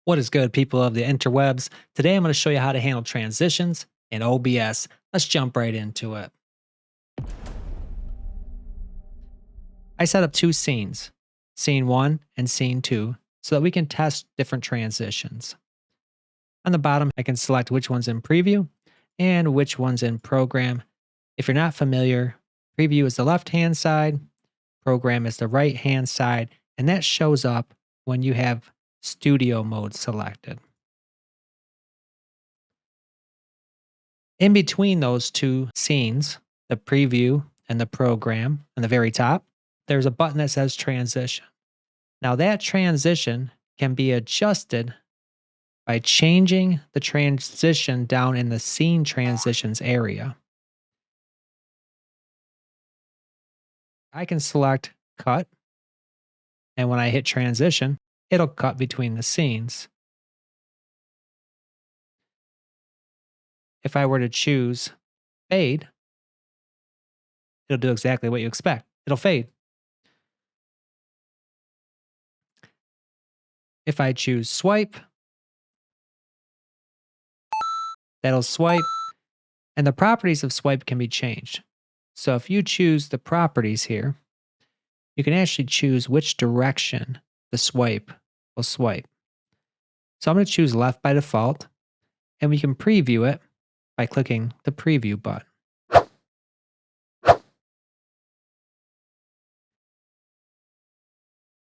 What is good, people of the interwebs? Today I'm going to show you how to handle transitions in OBS. Let's jump right into it. I set up two scenes, scene 1 and scene 2, so that we can test different transitions. On the bottom, I can select which one's in preview and which one's in program. If you're not familiar, preview is the left-hand side, program is the right-hand side, and that shows up when you have studio mode selected. In between those two scenes, the preview and the program, on the very top, there's a button that says transition. Now that transition can be adjusted by changing the transition down in the scene transitions area. I can select cut, and when I hit transition, it'll cut between the scenes. If I were to choose fade, it'll do exactly what you expect. It'll fade. If I choose swipe, that'll swipe, and the properties of swipe can be changed. So if you choose the properties here, you can actually choose which direction the swipe will swipe. So I'm going to choose left by default, and we can preview it by clicking the preview button.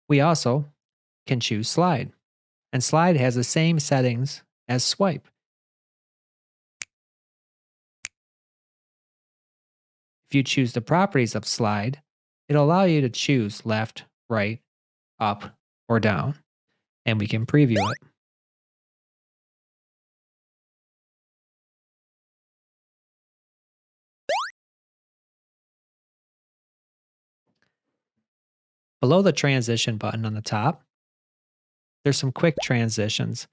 We also can choose slide, and slide has the same settings as swipe. If you choose the properties of slide, it'll allow you to choose left, right, up, or down, and we can preview it. Below the transition button on the top, there's some quick transitions.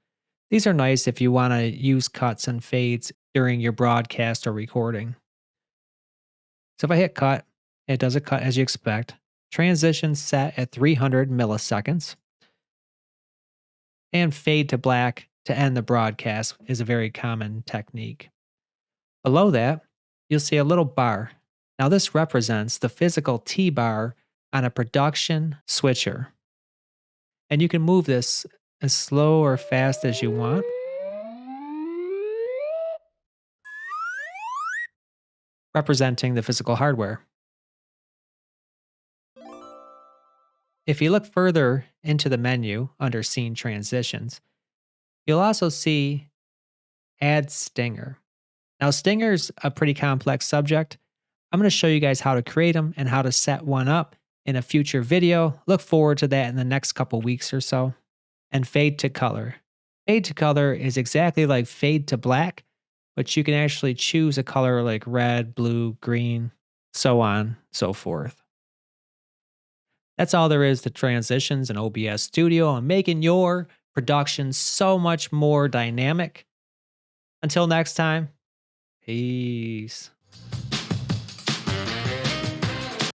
These are nice if you want to use cuts and fades during your broadcast or recording. So if I hit cut, it does a cut as you expect. Transition set at 300 milliseconds. And fade to black to end the broadcast is a very common technique. Below that, you'll see a little bar. Now this represents the physical T-bar on a production switcher. And you can move this as slow or fast as you want. Representing the physical hardware. If you look further into the menu under Scene Transitions, you'll also see Add Stinger. Now, Stinger's a pretty complex subject. I'm going to show you guys how to create them and how to set one up in a future video. Look forward to that in the next couple weeks or so. And fade to color. Fade to color is exactly like fade to black, but you can actually choose a color like red, blue, green, so on, so forth. That's all there is to transitions in OBS Studio and making your production so much more dynamic. Until next time, peace.